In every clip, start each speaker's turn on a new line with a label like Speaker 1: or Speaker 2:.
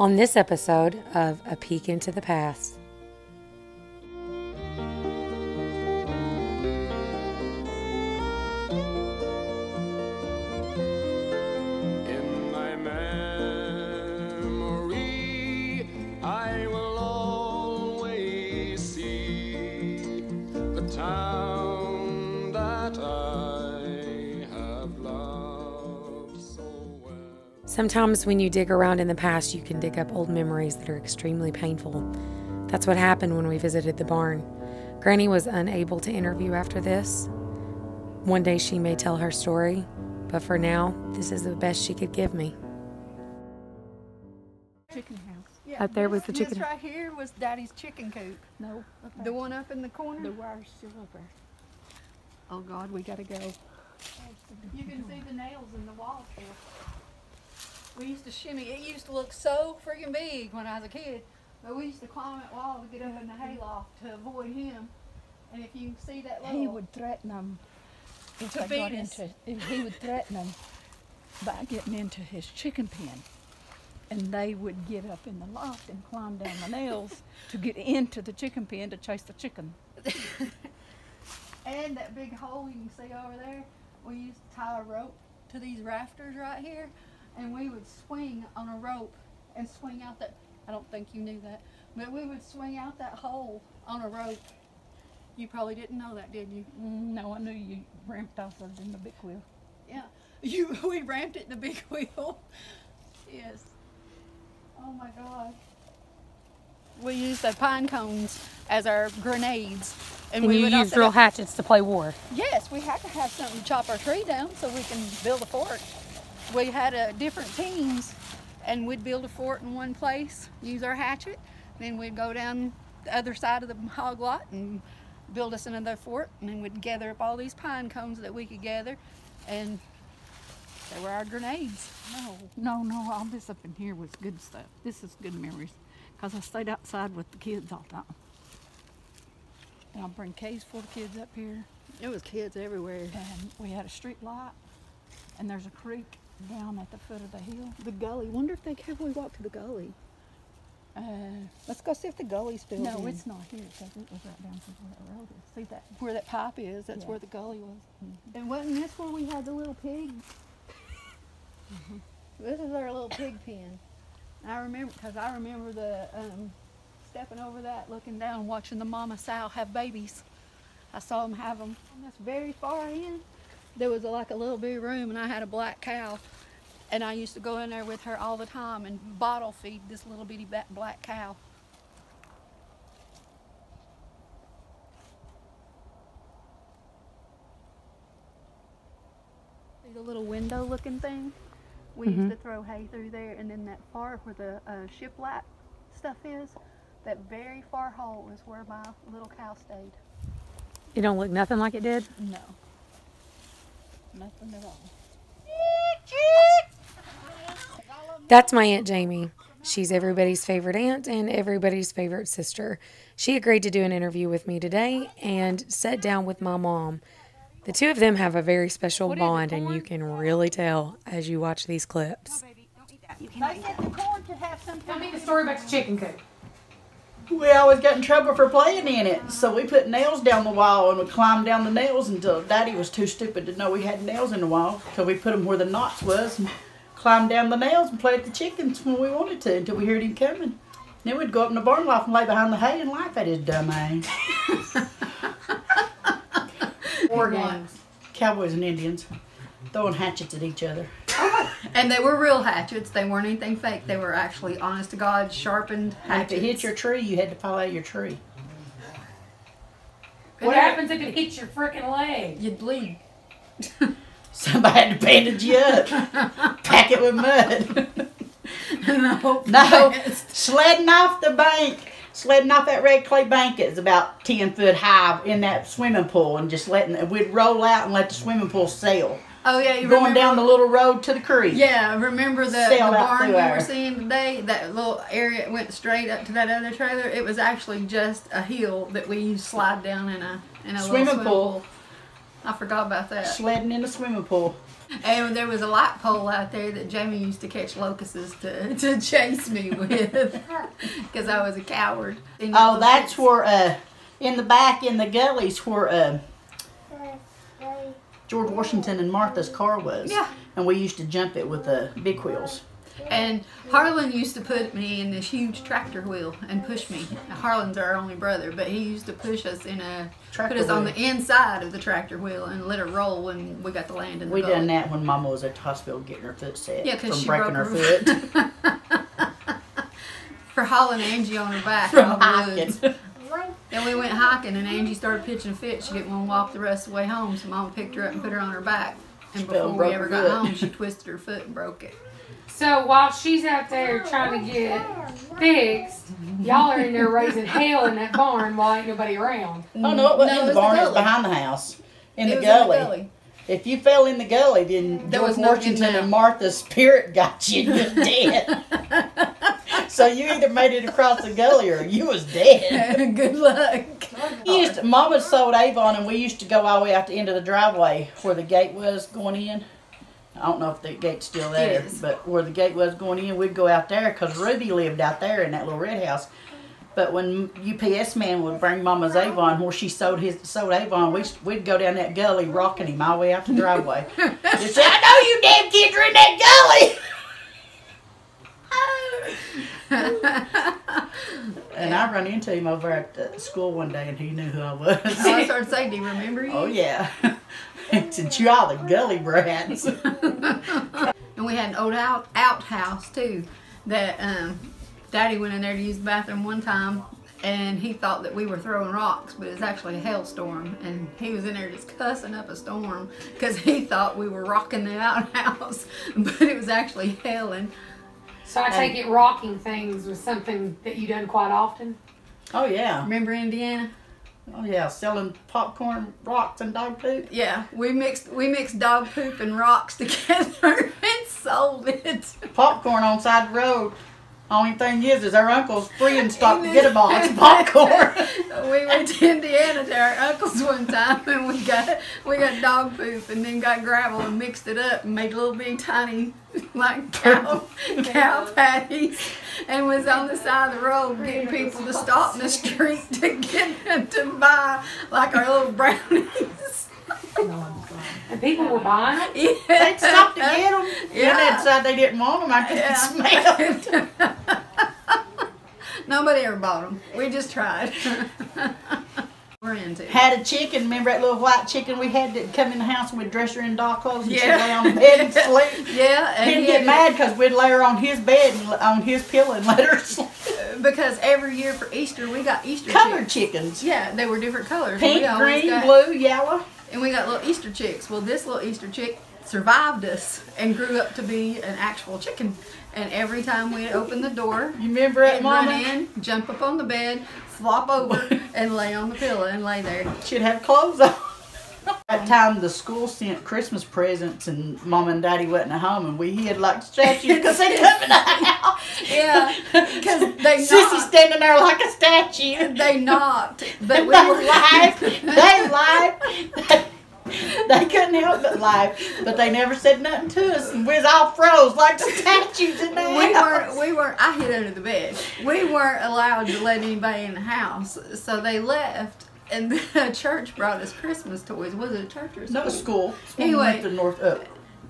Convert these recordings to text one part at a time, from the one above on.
Speaker 1: on this episode of A Peek into the Past.
Speaker 2: In my memory, I will always see the town that I have loved so well.
Speaker 1: Sometimes when you dig around in the past, you can dig up old memories that are extremely painful. That's what happened when we visited the barn. Granny was unable to interview after this. One day she may tell her story, but for now, this is the best she could give me.
Speaker 3: Chicken house.
Speaker 4: Yeah,
Speaker 1: Up there was the chicken.
Speaker 4: This right here was Daddy's chicken coop.
Speaker 3: No.
Speaker 4: The one up in the corner?
Speaker 3: The wire's still up there.
Speaker 4: Oh God, we gotta go. You can see the nails in the wall still. We used to shimmy. It used to look so freaking big when I was a kid. But we used to climb that wall to get up in the hayloft to avoid him. And if you can see that little...
Speaker 3: He would threaten them if
Speaker 4: To
Speaker 3: they got
Speaker 4: beat us.
Speaker 3: he would threaten them by getting into his chicken pen. And they would get up in the loft and climb down the nails to get into the chicken pen to chase the chicken.
Speaker 4: And that big hole you can see over there, we used to tie a rope to these rafters right here, and we would swing on a rope and swing out that, I don't think you knew that, but we would swing out that hole on a rope. You probably didn't know that, did you?
Speaker 3: No, I knew you ramped off of it in the big wheel.
Speaker 4: Yeah, we ramped it in the big wheel. Yes. Oh my God. We used the pine cones as our grenades.
Speaker 1: And
Speaker 4: we
Speaker 1: you
Speaker 4: would
Speaker 1: used
Speaker 4: also
Speaker 1: real hatchets to play war.
Speaker 4: Yes, we had to have something to chop our tree down so we can build a fort. We had different teams, and we'd build a fort in one place, use our hatchet, then we'd go down the other side of the hog lot and build us another fort, and then we'd gather up all these pine cones that we could gather, and they were our grenades.
Speaker 3: No, all this up in here was good stuff. This is good memories, because I stayed outside with the kids all the time. And I'll bring caves full of kids up here.
Speaker 4: It was kids everywhere.
Speaker 3: And we had a street light, and there's a creek down at the foot of the hill.
Speaker 4: The gully. Wonder if we walk to the gully. Let's go see if the gully's filled
Speaker 3: No,
Speaker 4: in.
Speaker 3: it's not here, because it was right down to where the road is. See that?
Speaker 4: Where that pipe is, that's
Speaker 3: Yeah.
Speaker 4: where the gully was. And wasn't this where we had the little pigs? This is our little pig pen. I remember, because I remember the stepping over that, looking down, watching the mama sow have babies. I saw them have them. And that's very far in. There was like a little big room, and I had a black cow. And I used to go in there with her all the time and bottle feed this little bitty black cow. See the little window looking thing? We used to throw hay through there, and then that far where the shiplap stuff is, that very far hole is where my little cow stayed.
Speaker 1: It don't look nothing like it did.
Speaker 3: No. Nothing at all.
Speaker 1: That's my Aunt Jamie. She's everybody's favorite aunt and everybody's favorite sister. She agreed to do an interview with me today and sat down with my mom. The two of them have a very special bond, and you can really tell as you watch these clips.
Speaker 4: They said the corn to have some.
Speaker 1: Tell me the story about the chicken coop.
Speaker 5: We always got in trouble for playing in it, so we put nails down the wall and we climbed down the nails until Daddy was too stupid to know we had nails in the wall. So we put them where the knots was and climbed down the nails and played with the chickens when we wanted to until we heard him coming. Then we'd go up in the barn loft and lay behind the hay and laugh at his dumb ass. War games. Cowboys and Indians throwing hatchets at each other.
Speaker 4: And they were real hatchets. They weren't anything fake. They were actually, honest to God, sharpened
Speaker 5: And if
Speaker 4: hatchets.
Speaker 5: it hit your tree, you had to fall out of your tree.
Speaker 1: What happens if it hits your freaking leg?
Speaker 4: You'd bleed.
Speaker 5: Somebody had to bandage you up. Pack it with mud. No, sledding off the bank, sledding off that red clay bank is about 10 foot high in that swimming pool, and just we'd roll out and let the swimming pool sail.
Speaker 4: Oh yeah, you
Speaker 5: Going
Speaker 4: remember,
Speaker 5: down the little road to the creek.
Speaker 4: Yeah, remember the
Speaker 5: Sail out
Speaker 4: barn
Speaker 5: through
Speaker 4: we
Speaker 5: there.
Speaker 4: were seeing today? That little area went straight up to that other trailer. It was actually just a hill that we used to slide down in a little
Speaker 5: Swimming pool.
Speaker 4: I forgot about that.
Speaker 5: Sledding in the swimming pool.
Speaker 4: And there was a light pole out there that Jamie used to catch locusts to chase me with because I was a coward.
Speaker 5: Oh, that's where, in the back in the gullies where George Washington and Martha's car was.
Speaker 4: Yeah.
Speaker 5: And we used to jump it with big wheels.
Speaker 4: And Harlan used to put me in this huge tractor wheel and push me. Harlan's our only brother, but he used to push us in put us on the inside of the tractor wheel and let her roll when we got to land in the
Speaker 5: We
Speaker 4: gully.
Speaker 5: done that when Mama was at the hospital getting her foot set.
Speaker 4: Yeah, because
Speaker 5: from
Speaker 4: she
Speaker 5: breaking
Speaker 4: broke
Speaker 5: her foot.
Speaker 4: For hauling Angie on her back
Speaker 5: From
Speaker 4: out of the
Speaker 5: hiking.
Speaker 4: woods. Then we went hiking and Angie started pitching a fit. She didn't want to walk the rest of the way home, so Mama picked her up and put her on her back. And
Speaker 5: fell
Speaker 4: before
Speaker 5: and
Speaker 4: we
Speaker 5: broke
Speaker 4: ever
Speaker 5: her
Speaker 4: got
Speaker 5: foot.
Speaker 4: home, she twisted her foot and broke it.
Speaker 1: So while she's out there trying to get fixed, y'all are in there raising hell in that barn while ain't nobody around.
Speaker 5: Oh, no, it wasn't
Speaker 4: No,
Speaker 5: in
Speaker 4: it
Speaker 5: the
Speaker 4: was
Speaker 5: barn.
Speaker 4: the
Speaker 5: It was
Speaker 4: gully.
Speaker 5: behind the house. In
Speaker 4: It
Speaker 5: the
Speaker 4: was
Speaker 5: gully.
Speaker 4: in the gully.
Speaker 5: If you fell in the gully, then
Speaker 4: There
Speaker 5: George
Speaker 4: was no
Speaker 5: Washington
Speaker 4: getting out.
Speaker 5: and Martha's spirit got you and you're dead. So you either made it across the gully or you was dead.
Speaker 4: Good luck.
Speaker 5: Mama sold Avon and we used to go all the way out the end of the driveway where the gate was going in. I don't know if the gate's still there,
Speaker 4: It is.
Speaker 5: but where the gate was going in, we'd go out there because Ruby lived out there in that little red house. But when UPS man would bring Mama's Avon where she sold Avon, we'd go down that gully rocking him all the way out the driveway. Just say, I know you damn kids are in that gully. And I run into him over at school one day and he knew who I was.
Speaker 4: Oh, I started saying, do you remember you?
Speaker 5: Oh yeah. Since you all the gully brats.
Speaker 4: And we had an old outhouse too that Daddy went in there to use the bathroom one time and he thought that we were throwing rocks, but it was actually a hailstorm, and he was in there just cussing up a storm because he thought we were rocking the outhouse, but it was actually hailing.
Speaker 1: So I take it rocking things was something that you done quite often?
Speaker 5: Oh yeah.
Speaker 4: Remember Indiana?
Speaker 5: Oh yeah, selling popcorn, rocks, and dog poop.
Speaker 4: Yeah, we mixed dog poop and rocks together and sold it.
Speaker 5: Popcorn on side the road. Only thing is our uncle's free and stopped to get a box of popcorn.
Speaker 4: We went to Indiana to our uncle's one time and we got dog poop and then got gravel and mixed it up and made little bitty tiny like cow patties and was on the side of the road getting people to stop in the street to get them to buy like our little brownies.
Speaker 1: And people were buying them?
Speaker 4: Yeah.
Speaker 5: They'd stop to get them.
Speaker 4: Yeah.
Speaker 5: Then they'd decide they didn't want them. I could smell them.
Speaker 4: Nobody ever bought them. We just tried. We're into it.
Speaker 5: Had a chicken. Remember that little white chicken we had that come in the house and we'd dress her in dog clothes and she'd
Speaker 4: Yeah.
Speaker 5: lay on the bed and sleep?
Speaker 4: Yeah, and
Speaker 5: He'd
Speaker 4: he
Speaker 5: get
Speaker 4: had-
Speaker 5: mad because we'd lay her on his bed and on his pillow and let her sleep.
Speaker 4: because every year for Easter we got Easter
Speaker 5: Colored
Speaker 4: chicks.
Speaker 5: chickens.
Speaker 4: Yeah, they were different colors.
Speaker 5: Pink,
Speaker 4: We always
Speaker 5: green,
Speaker 4: got-
Speaker 5: blue, yellow.
Speaker 4: And we got little Easter chicks. Well, this little Easter chick survived us and grew up to be an actual chicken. And every time we'd open the door,
Speaker 5: You remember that,
Speaker 4: it'd run
Speaker 5: Mama?
Speaker 4: in, jump up on the bed, flop over, and lay on the pillow and lay there.
Speaker 5: She'd have clothes on. That time the school sent Christmas presents and Mom and Daddy wasn't at home and we hid like statues because they come in the house.
Speaker 4: Yeah, because they
Speaker 5: Sissy
Speaker 4: knocked.
Speaker 5: standing there like a statue.
Speaker 4: They knocked. But
Speaker 5: And
Speaker 4: we
Speaker 5: they
Speaker 4: were
Speaker 5: laughed. They laughed. They couldn't help but laugh, but they never said nothing to us, and we was all froze like statues in the house.
Speaker 4: We weren't, I hid under the bed. We weren't allowed to let anybody in the house, so they left, and the church brought us Christmas toys. Was it a church or
Speaker 5: No,
Speaker 4: something?
Speaker 5: school.
Speaker 4: Anyway.
Speaker 5: We went to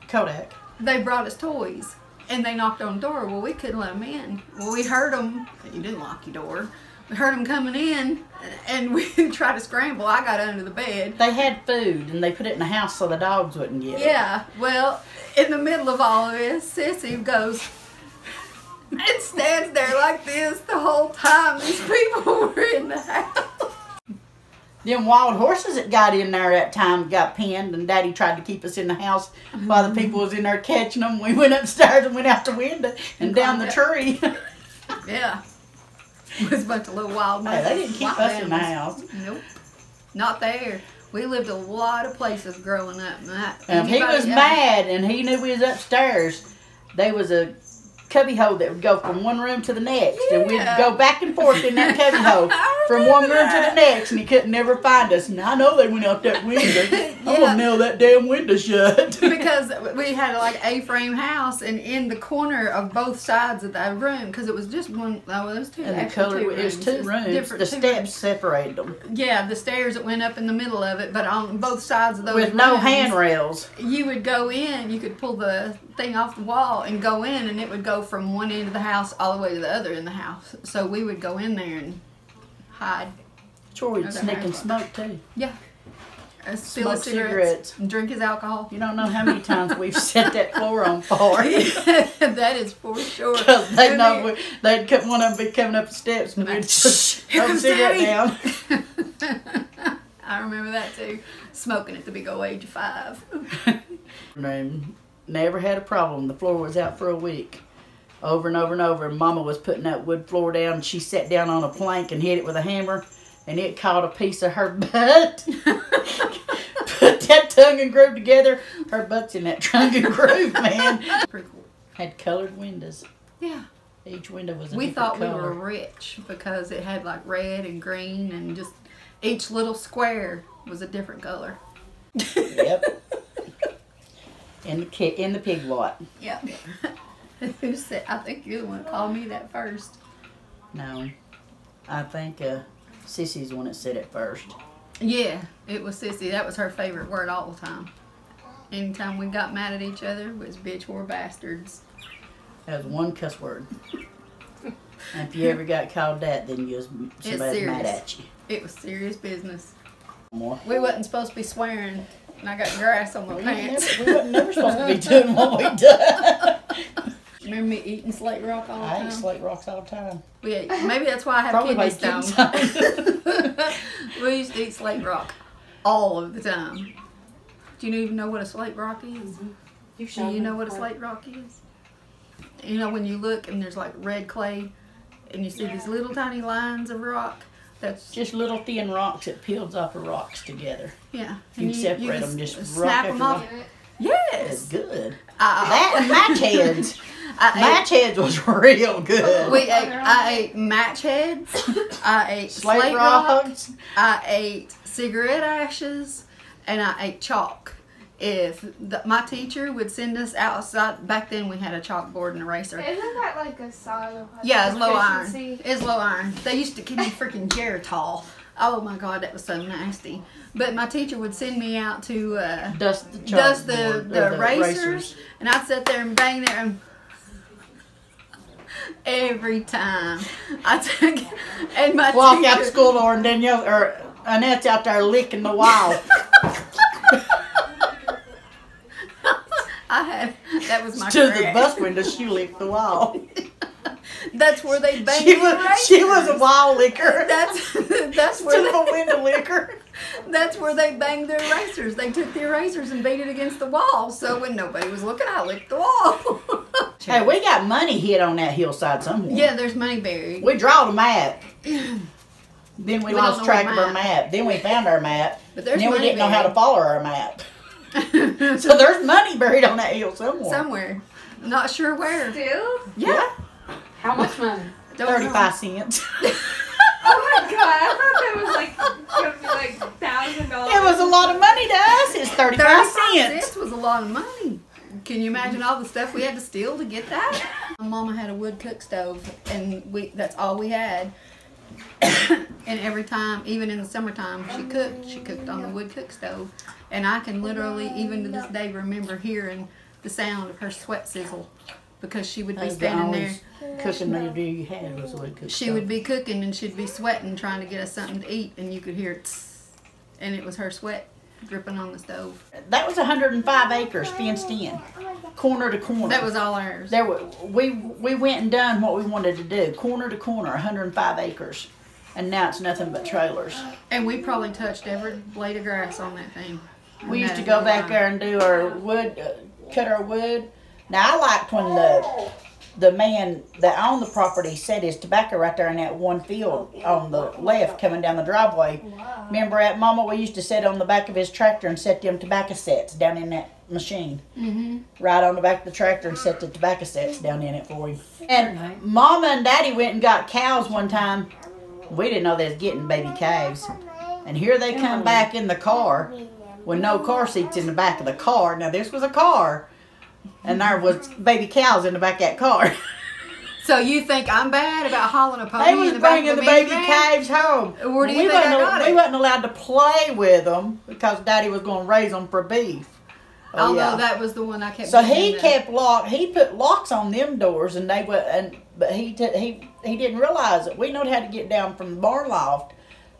Speaker 5: Kodak.
Speaker 4: They brought us toys, and they knocked on the door. Well, we couldn't let them in. Well, we heard them. You didn't lock your door. We heard them coming in, and we tried to scramble. I got under the bed.
Speaker 5: They had food, and they put it in the house so the dogs wouldn't get it.
Speaker 4: Yeah, well, in the middle of all of this, Sissy goes and stands there like this the whole time these people were in the house.
Speaker 5: Them wild horses that got in there that time got pinned, and Daddy tried to keep us in the house while the people was in there catching them. We went upstairs and went out the window and down the tree.
Speaker 4: Yeah. It was a bunch of little wild
Speaker 5: Hey, they didn't keep
Speaker 4: wild
Speaker 5: us in the
Speaker 4: animals.
Speaker 5: house.
Speaker 4: Nope. Not there. We lived a lot of places growing up.
Speaker 5: And if he was mad and he knew we was upstairs, there was a cubby hole that would go from one room to the next. And we'd go back and forth in that cubby hole from one room to the next, and he couldn't never find us. And I know they went out that window. I'm going to nail that damn window shut.
Speaker 4: Because we had like A-frame house, and in the corner of both sides of that room, because it was just one, oh, it was two,
Speaker 5: And the
Speaker 4: actually
Speaker 5: color,
Speaker 4: two
Speaker 5: it was
Speaker 4: rooms.
Speaker 5: two rooms. The steps separated them.
Speaker 4: Yeah, the stairs that went up in the middle of it, but on both sides of those
Speaker 5: With no
Speaker 4: rooms,
Speaker 5: handrails.
Speaker 4: you would go in, you could pull the thing off the wall and go in, and it would go from one end of the house all the way to the other in the house. So we would go in there and hide.
Speaker 5: That's where we'd sneak and smoke too.
Speaker 4: Yeah. Steal his
Speaker 5: Smoke
Speaker 4: cigarettes,
Speaker 5: cigarettes.
Speaker 4: and drink his alcohol.
Speaker 5: You don't know how many times we've set that floor on fire.
Speaker 4: That is for sure.
Speaker 5: Because they know they'd come, one of them be coming up the steps and we'd
Speaker 4: Here
Speaker 5: throw the
Speaker 4: comes
Speaker 5: cigarette
Speaker 4: Daddy.
Speaker 5: down.
Speaker 4: I remember that too. Smoking at the big old age of 5.
Speaker 5: And never had a problem. The floor was out for a week. Over and over and over. And Mama was putting that wood floor down. And she sat down on a plank and hit it with a hammer. And it caught a piece of her butt. Put that tongue and groove together. Her butt's in that tongue and groove, man.
Speaker 4: Pretty cool.
Speaker 5: Had colored windows.
Speaker 4: Yeah.
Speaker 5: Each window was a
Speaker 4: We
Speaker 5: different
Speaker 4: thought
Speaker 5: color.
Speaker 4: we were rich because it had like red and green, and just each little square was a different color.
Speaker 5: Yep. In the pig lot.
Speaker 4: Yeah. Who said? I think you're the one that called me that first.
Speaker 5: No. I think Sissy's the one that said it first.
Speaker 4: Yeah, it was Sissy. That was her favorite word all the time. Anytime we got mad at each other, it was bitch or bastards.
Speaker 5: That was one cuss word. And if you ever got called that, then you was somebody mad at you.
Speaker 4: It was serious business.
Speaker 5: More.
Speaker 4: We wasn't supposed to be swearing, and I got grass on my pants.
Speaker 5: We wasn't never supposed to be doing what we done.
Speaker 4: Remember me eating slate rock all the
Speaker 5: I
Speaker 4: time?
Speaker 5: ate slate rocks all the time.
Speaker 4: Maybe that's why I have
Speaker 5: Probably
Speaker 4: kidney
Speaker 5: by
Speaker 4: stones. We used to eat slate rock all of the time. Do you even know what a slate rock is? Do you know what a slate rock is? You know when you look and there's like red clay and you see these little tiny lines of rock? That's
Speaker 5: Just little thin rocks that peels off of rocks together.
Speaker 4: yeah.
Speaker 5: You can separate them, just rock
Speaker 4: snap
Speaker 5: after
Speaker 4: them off.
Speaker 5: rock.
Speaker 4: Yes.
Speaker 5: It's good.
Speaker 4: I
Speaker 5: That and match heads.
Speaker 4: ate
Speaker 5: Match heads was real good.
Speaker 4: I ate match heads. I ate
Speaker 5: Slate
Speaker 4: slate rock.
Speaker 5: rocks.
Speaker 4: I ate cigarette ashes, and I ate chalk. If my teacher would send us outside, back then we had a chalkboard and eraser.
Speaker 6: Isn't that like a sign of like
Speaker 4: Yeah, it's low iron.
Speaker 6: efficiency?
Speaker 4: It's low iron. They used to give me freaking Geritol. Oh my God, that was so nasty. But my teacher would send me out to
Speaker 5: Dust the
Speaker 4: dust the
Speaker 5: chalkboard, or
Speaker 4: erasers, and I'd sit there and bang there and every time I took and my
Speaker 5: Walk
Speaker 4: teacher,
Speaker 5: out the school door and Danielle or Annette's out there licking the wall.
Speaker 4: that was my
Speaker 5: To the
Speaker 4: crack.
Speaker 5: bus window, she licked the wall.
Speaker 4: That's where they bang
Speaker 5: She
Speaker 4: the
Speaker 5: was a
Speaker 4: erasers.
Speaker 5: wall licker.
Speaker 4: That's where
Speaker 5: To the window licker.
Speaker 4: That's where they banged the erasers. They took the erasers and beat it against the wall. So when nobody was looking, I licked the wall.
Speaker 5: Hey, we got money hid on that hillside somewhere.
Speaker 4: Yeah, there's money buried.
Speaker 5: We drawed a map. Then we
Speaker 4: We
Speaker 5: lost
Speaker 4: don't know
Speaker 5: track
Speaker 4: what
Speaker 5: of our map. Then we found our map.
Speaker 4: But there's
Speaker 5: And then we
Speaker 4: money
Speaker 5: didn't know how to
Speaker 4: buried.
Speaker 5: follow our map. So there's money buried on that hill somewhere.
Speaker 4: Somewhere. Not sure where.
Speaker 6: Still?
Speaker 4: Yeah.
Speaker 1: How much money?
Speaker 4: Don't know.
Speaker 5: 35 cents.
Speaker 6: Oh my god, I thought that was like gonna be like $1,000.
Speaker 5: It was a lot of money to us. It's 35 cents.
Speaker 4: Cents was a lot of money. Can you imagine all the stuff we had to steal to get that? My mama had a wood cook stove, and that's all we had. And every time, even in the summertime, she cooked on the wood cook stove. And I can literally, even to this day, remember hearing the sound of her sweat sizzle, because she would be
Speaker 5: That's the
Speaker 4: standing there.
Speaker 5: only cooking meal you had was a wood cook
Speaker 4: She
Speaker 5: stove.
Speaker 4: would be cooking and she'd be sweating, trying to get us something to eat, and you could hear tss, and it was her sweat dripping on the stove.
Speaker 5: That was 105 acres fenced in, corner to corner.
Speaker 4: That was all ours.
Speaker 5: There were, we went and done what we wanted to do, corner to corner, 105 acres, and now it's nothing but trailers.
Speaker 4: And we probably touched every blade of grass on that thing.
Speaker 5: We used to go back there and do our wood, cut our wood. Now I liked when the man that owned the property set his tobacco right there in that one field on the left coming down the driveway. Remember at Mama, we used to sit on the back of his tractor and set them tobacco sets down in that machine. Right on the back of the tractor and set the tobacco sets down in it for him. And Mama and Daddy went and got cows one time. We didn't know they was getting baby calves. And here they come back in the car with no car seats in the back of the car. Now this was a car. And there was baby cows in the back of that car.
Speaker 4: So you think I'm bad about hauling a pony
Speaker 5: They
Speaker 4: in
Speaker 5: was
Speaker 4: the back
Speaker 5: bringing
Speaker 4: of
Speaker 5: the
Speaker 4: a
Speaker 5: baby
Speaker 4: minivan?
Speaker 5: calves home.
Speaker 4: Where do you think I got
Speaker 5: We
Speaker 4: it?
Speaker 5: wasn't allowed to play with them because Daddy was going to raise them for beef. Oh,
Speaker 4: Although
Speaker 5: yeah.
Speaker 4: that was the one I kept.
Speaker 5: So
Speaker 4: getting
Speaker 5: he
Speaker 4: in
Speaker 5: he put locks on them doors, and they were, but he didn't realize it. We know how to get down from the barn loft,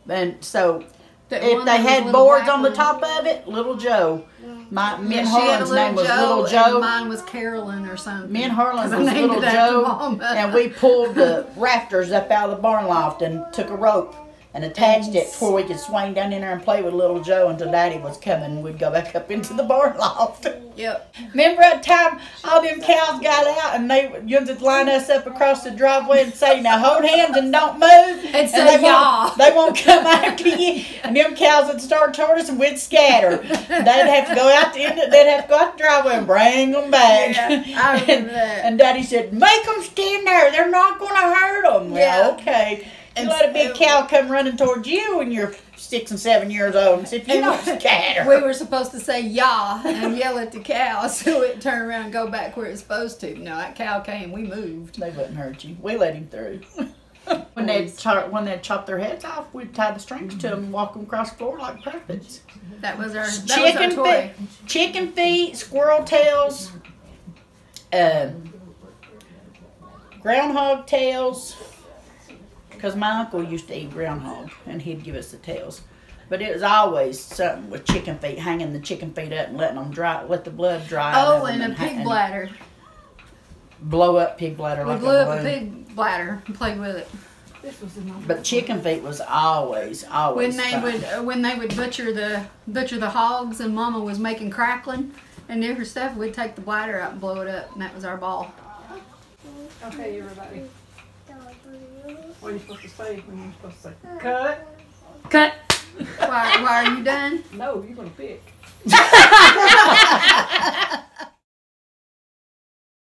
Speaker 5: and so
Speaker 4: That
Speaker 5: if
Speaker 4: one
Speaker 5: they
Speaker 4: that was
Speaker 5: had
Speaker 4: little
Speaker 5: boards
Speaker 4: black
Speaker 5: on the
Speaker 4: one.
Speaker 5: top of it, Little Joe. Me and
Speaker 4: Yeah, she had a
Speaker 5: Harlan's name was Little
Speaker 4: and
Speaker 5: Joe.
Speaker 4: mine was Carolyn or something.
Speaker 5: Me and Harlan's
Speaker 4: 'Cause I
Speaker 5: was
Speaker 4: named
Speaker 5: Little
Speaker 4: it after
Speaker 5: Joe,
Speaker 4: Mama.
Speaker 5: and we pulled the rafters up out of the barn loft and took a rope and attached it before we could swing down in there and play with Little Joe until Daddy was coming. And we'd go back up into the barn loft.
Speaker 4: Yep.
Speaker 5: Remember that time all them cows got out and they used to line us up across the driveway and say, "Now hold hands and don't move."
Speaker 4: And say, "Y'all."
Speaker 5: They won't come after you. And them cows would start toward us and we'd scatter. They'd have to go out they'd have to go out the driveway and bring them back.
Speaker 4: Yeah, I remember that.
Speaker 5: And Daddy said, "Make them stand there. They're not going to hurt them."
Speaker 4: Yeah.
Speaker 5: Well, okay. And let a big cow come running towards you when you're 6 and 7 years old and said, "You don't scatter."
Speaker 4: We were supposed to say "yah" and yell at the cow so it turned around and go back where it's supposed to. No, that cow came. We moved.
Speaker 5: They wouldn't hurt you. We let him through. when they'd chop their heads off, we'd tie the strings to them and walk them across the floor like puppets.
Speaker 4: That was our toy.
Speaker 5: Chicken feet, squirrel tails, groundhog tails. Because my uncle used to eat groundhog, and he'd give us the tails. But it was always something with chicken feet, hanging the chicken feet up and letting them dry, let the blood dry.
Speaker 4: Oh, and a pig bladder.
Speaker 5: Blow up pig bladder
Speaker 4: We
Speaker 5: like
Speaker 4: blew
Speaker 5: a
Speaker 4: up a
Speaker 5: balloon.
Speaker 4: pig bladder and played with it.
Speaker 5: But chicken feet was always
Speaker 4: When they
Speaker 5: fun.
Speaker 4: would butcher the hogs and Mama was making crackling and different stuff, we'd take the bladder out and blow it up, and that was our ball.
Speaker 3: Okay, everybody. What are you supposed to say when you're supposed to say cut?
Speaker 1: Cut.
Speaker 4: Why are you done?
Speaker 3: No, you're gonna pick.